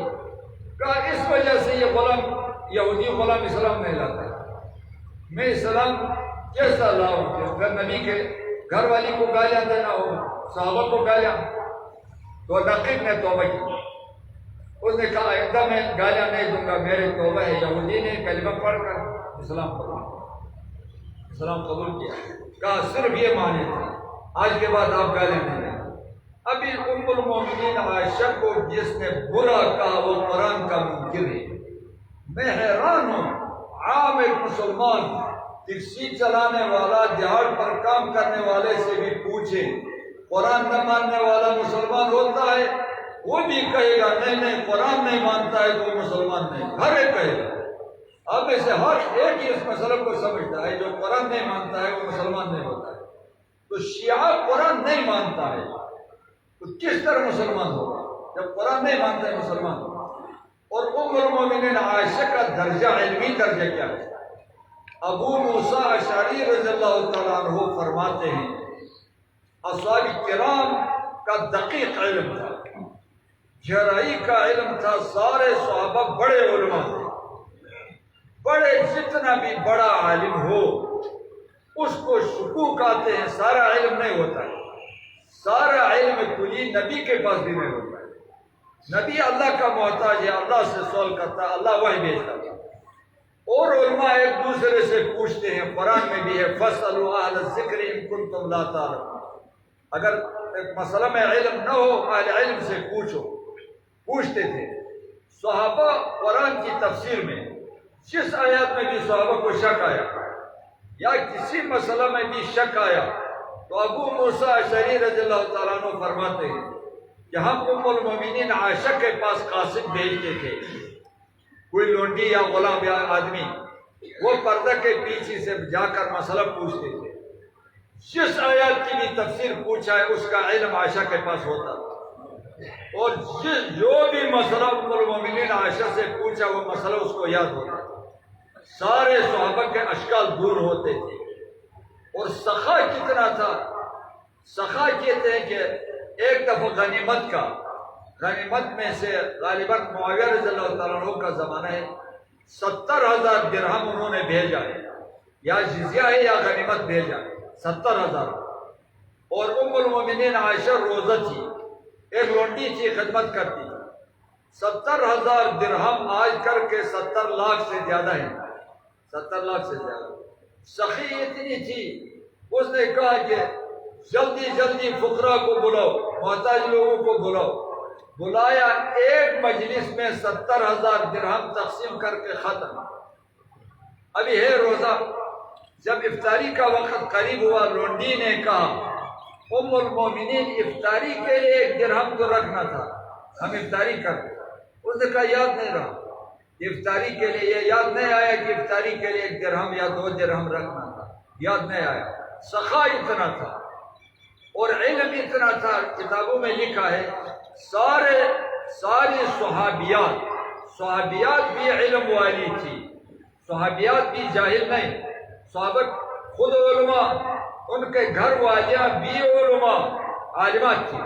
کہا اس وجہ سے یہ غلام یہودی غلام اسلام نہیں لاتا، میں اسلام کیسا لاؤں کہ اگر نبی کے گھر والی کو گالیاں دینا ہو، صحابہ کو گالیاں؟ تو نقیب نے توبہ کی، اس نے کہا ایک میں گالیاں نہیں دوں گا، میرے توبہ ہے۔ یہودی نے کلمہ پڑھ کر اسلام قبول کیا، کہا صرف یہ معنی تھا، آج کے بعد آپ گالیاں نہیں دیں۔ ابھی ام المومنین عائشہ کو جس نے برا کہا وہ قرآن کا منکر ہے۔ میں حیران ہوں، عام ایک مسلمان ٹیکسی چلانے والا، دیہات پر کام کرنے والے سے بھی پوچھے، قرآن نہ ماننے والا مسلمان ہوتا ہے؟ وہ بھی کہے گا نہیں قرآن نہیں مانتا ہے تو وہ مسلمان نہیں، ہر ایک کہے گا۔ اب ایسے ہر ایک ہی اس مسئلے کو سمجھتا ہے جو قرآن نہیں مانتا ہے وہ مسلمان نہیں ہوتا ہے۔ تو شیعہ قرآن نہیں مانتا ہے تو کس طرح مسلمان ہوگا جب قرآن نہیں مانتا ہے مسلمان ہوگا؟ اور ام المومنین عائشہ کا درجہ، علمی درجہ کیا ہے؟ ابو موسیٰ اشعری رضی اللہ تعالیٰ عنہ فرماتے ہیں اصحاب کرام کا دقیق علم تھا، گہرائی کا علم تھا، سارے صحابہ بڑے علماء تھے، بڑے جتنا بھی بڑا عالم ہو اس کو شکوک آتے ہیں، سارا علم نہیں ہوتا ہے، سارا علم کلی نبی کے پاس بھی نہیں ہوتا ہے، نبی اللہ کا محتاج ہے، اللہ سے سوال کرتا ہے، اللہ وحی بھیجتا ہے، اور علماء ایک دوسرے سے پوچھتے ہیں، قرآن میں بھی ہے فَاسْأَلُوا أَهْلَ الذِّكْرِ إِن كُنتُمْ لَا تَعْلَمُونَ، اگر ایک مسئلہ میں علم نہ ہو اہل علم سے پوچھتے تھے۔ صحابہ قرآن کی تفسیر میں جس آیات میں بھی صحابہ کو شک آیا یا کسی مسئلہ میں بھی شک آیا تو ابو موسیٰ اشعری رضی اللہ تعالیٰ عنہ فرماتے ہیں کہ ہم ام المومنین عائشہ کے پاس قاصد بھیجتے تھے، کوئی لونڈی یا غلام یا آدمی، وہ پردہ کے پیچھے سے جا کر مسئلہ پوچھتے تھے، جس آیات کی بھی تفسیر پوچھا ہے اس کا علم عائشہ کے پاس ہوتا تھا، اور جو بھی مسئلہ ام المومنین عائشہ سے پوچھا وہ مسئلہ اس کو یاد ہوتا تھا، سارے صحابہ کے اشکال دور ہوتے تھے۔ اور سخا کتنا تھا، سخا کہتے ہیں کہ ایک دفعہ غنیمت میں سے غالباً معاویہ رضی اللہ تعالیٰ عنہ کا زمانہ ہے، 70,000 درہم انہوں نے بھیجا ہے، یا جزیہ ہے یا غنیمت بھیجا ہے، 70,000۔ اور ام المومنین عائشہ روزہ تھی، ایک لونڈی تھی، خدمت کرتی، 70,000 درہم آج کر کے 70 لاکھ سے زیادہ ہے، 70 لاکھ سے زیادہ۔ سخی اتنی تھی، اس نے کہا کہ جلدی فقراء کو بلاؤ، محتاج لوگوں کو بلایا، ایک مجلس میں 70,000 درہم تقسیم کر کے ختم۔ ابھی ہے روزہ، جب افطاری کا وقت قریب ہوا لونڈی نے کہا ام المومنین افطاری کے لیے 1 درہم تو رکھنا تھا، ہم افطاری کرتے، اس نے کہا یاد نہیں رہا، افطاری کے لیے یہ یاد نہیں آیا کہ افطاری کے لیے 1 درہم یا 2 درہم رکھنا تھا، یاد نہیں آیا۔ سخا اتنا تھا اور علم اتنا تھا، کتابوں میں لکھا ہے ساری صحابیات بھی علم والی تھی، صحابیات بھی جاہل نہیں، صحابہ خود علماء، ان کے گھر والیاں بھی علماء عالمات تھی،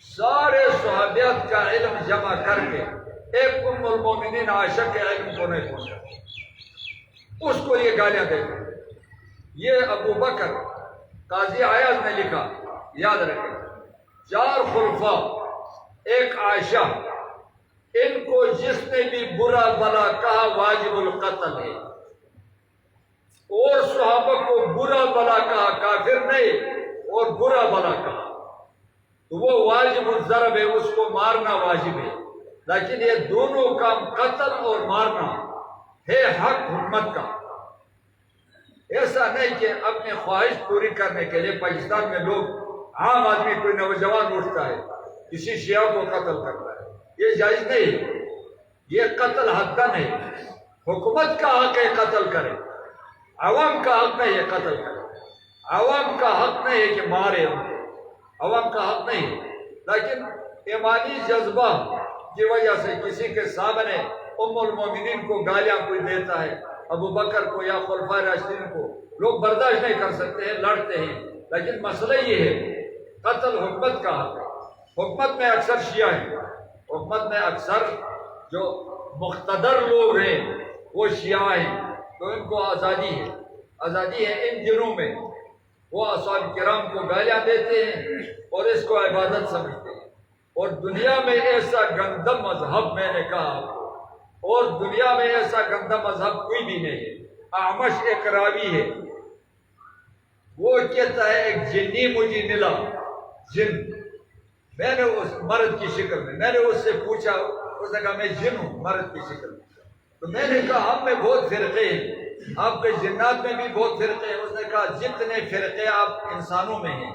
سارے صحابیات کا علم جمع کر کے ایک ام المومنین عائشہ کے علم کو نہیں پہنچا، اس کو یہ گالیاں دیتے۔ یہ ابو بکر قاضی عیاض نے لکھا، یاد رکھیں، 4 خلفاء، ایک عائشہ، ان کو جس نے بھی برا بلا کہا واجب القتل ہے، اور صحابہ کو برا بلا کہا، کافر نہیں، اور برا بلا کہا تو وہ واجب الضرب ہے، اس کو مارنا واجب ہے۔ لیکن یہ دونوں کام، قتل اور مارنا، ہے حق حکومت کا۔ ایسا نہیں کہ اپنی خواہش پوری کرنے کے لیے پاکستان میں لوگ، عام آدمی کوئی نوجوان اٹھتا ہے کسی شیعہ کو قتل کرتا ہے، یہ جائز نہیں، یہ قتل حدن ہے۔ حکومت کا حق ہے قتل کرے، عوام کا حق نہیں ہے قتل کرے، عوام کا حق نہیں ہے کہ مارے ان کو، عوام کا حق نہیں ہے۔ لیکن ایمانی جذبہ کی وجہ سے کسی کے سامنے ام المومنین کو گالیاں کوئی دیتا ہے، ابو بکر کو یا خلفائے راشدین کو، لوگ برداشت نہیں کر سکتے ہیں، لڑتے ہیں۔ لیکن مسئلہ یہ ہے، قتل حکومت کا حق ہے۔ حکومت میں اکثر شیعہ ہیں، حکومت میں اکثر جو مقتدر لوگ ہیں وہ شیعہ ہیں، تو ان کو آزادی ہے، آزادی ہے ان دنوں میں، وہ اصحاب کرام کو گالیاں دیتے ہیں اور اس کو عبادت سمجھتے ہیں۔ اور دنیا میں ایسا گندہ مذہب، میں نے کہا آپ کو، اور دنیا میں ایسا گندہ مذہب کوئی بھی نہیں ہے۔ اعمش ایک راوی ہے، وہ کہتا ہے ایک جنی مجھے ملا، جن، میں نے اس مرد کی شکل میں نے اس سے پوچھا، اس نے کہا میں جن ہوں مرد کی شکل میں۔ تو میں نے کہا ہم میں بہت فرقے ہیں، آپ کے جنات میں بھی بہت فرقے ہیں۔ اس نے کہا جتنے فرقے آپ انسانوں میں ہیں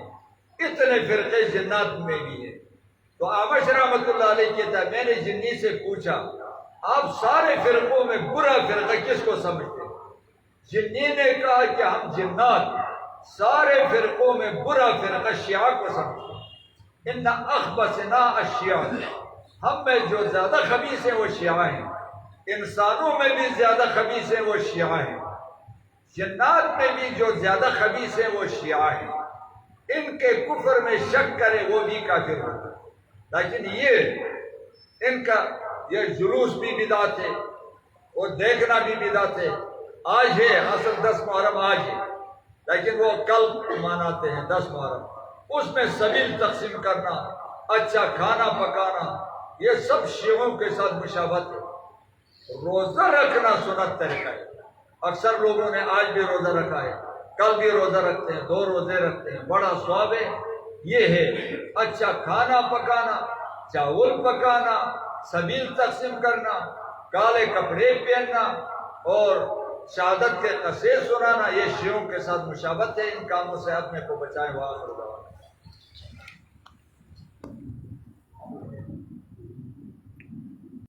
اتنے فرقے جنات میں بھی ہیں۔ تو اعمش رحمۃ اللہ علیہ کہتا ہے میں نے جنی سے پوچھا آپ سارے فرقوں میں برا فرقہ کس کو سمجھتے ہیں؟ جنی نے کہا کہ ہم جنات سارے فرقوں میں برا فرقہ شیعہ کو سمجھتے ہیں۔ ان اخبثنا الشیعہ، ہم میں جو زیادہ خبیث ہیں وہ شیعہ ہیں، انسانوں میں بھی زیادہ خبیث ہیں وہ شیعہ ہیں، جنات میں بھی جو زیادہ خبیث ہیں وہ شیعہ ہیں۔ ان کے کفر میں شک کرے وہ بھی کافر ہوتا ہے۔ لیکن یہ ان کا یہ جلوس بھی بدعت ہے اور دیکھنا بھی بدعت ہے۔ آج ہے اصل 10 محرم آج ہے، لیکن وہ کل مناتے ہیں 10 محرم، اس میں سبیل تقسیم کرنا، اچھا کھانا پکانا، یہ سب شیعوں کے ساتھ مشابہت ہے۔ روزہ رکھنا سنت طریقہ ہے، اکثر لوگوں نے آج بھی روزہ رکھا ہے، کل بھی روزہ رکھتے ہیں، 2 روزے رکھتے ہیں، بڑا ثواب ہے۔ یہ ہے اچھا کھانا پکانا، چاول پکانا، سبیل تقسیم کرنا، کالے کپڑے پہننا اور شہادت کے قصے سنانا، یہ شیعوں کے ساتھ مشابہت ہے۔ ان کاموں سے اپنے کو بچائیں۔ وآخر دعوانا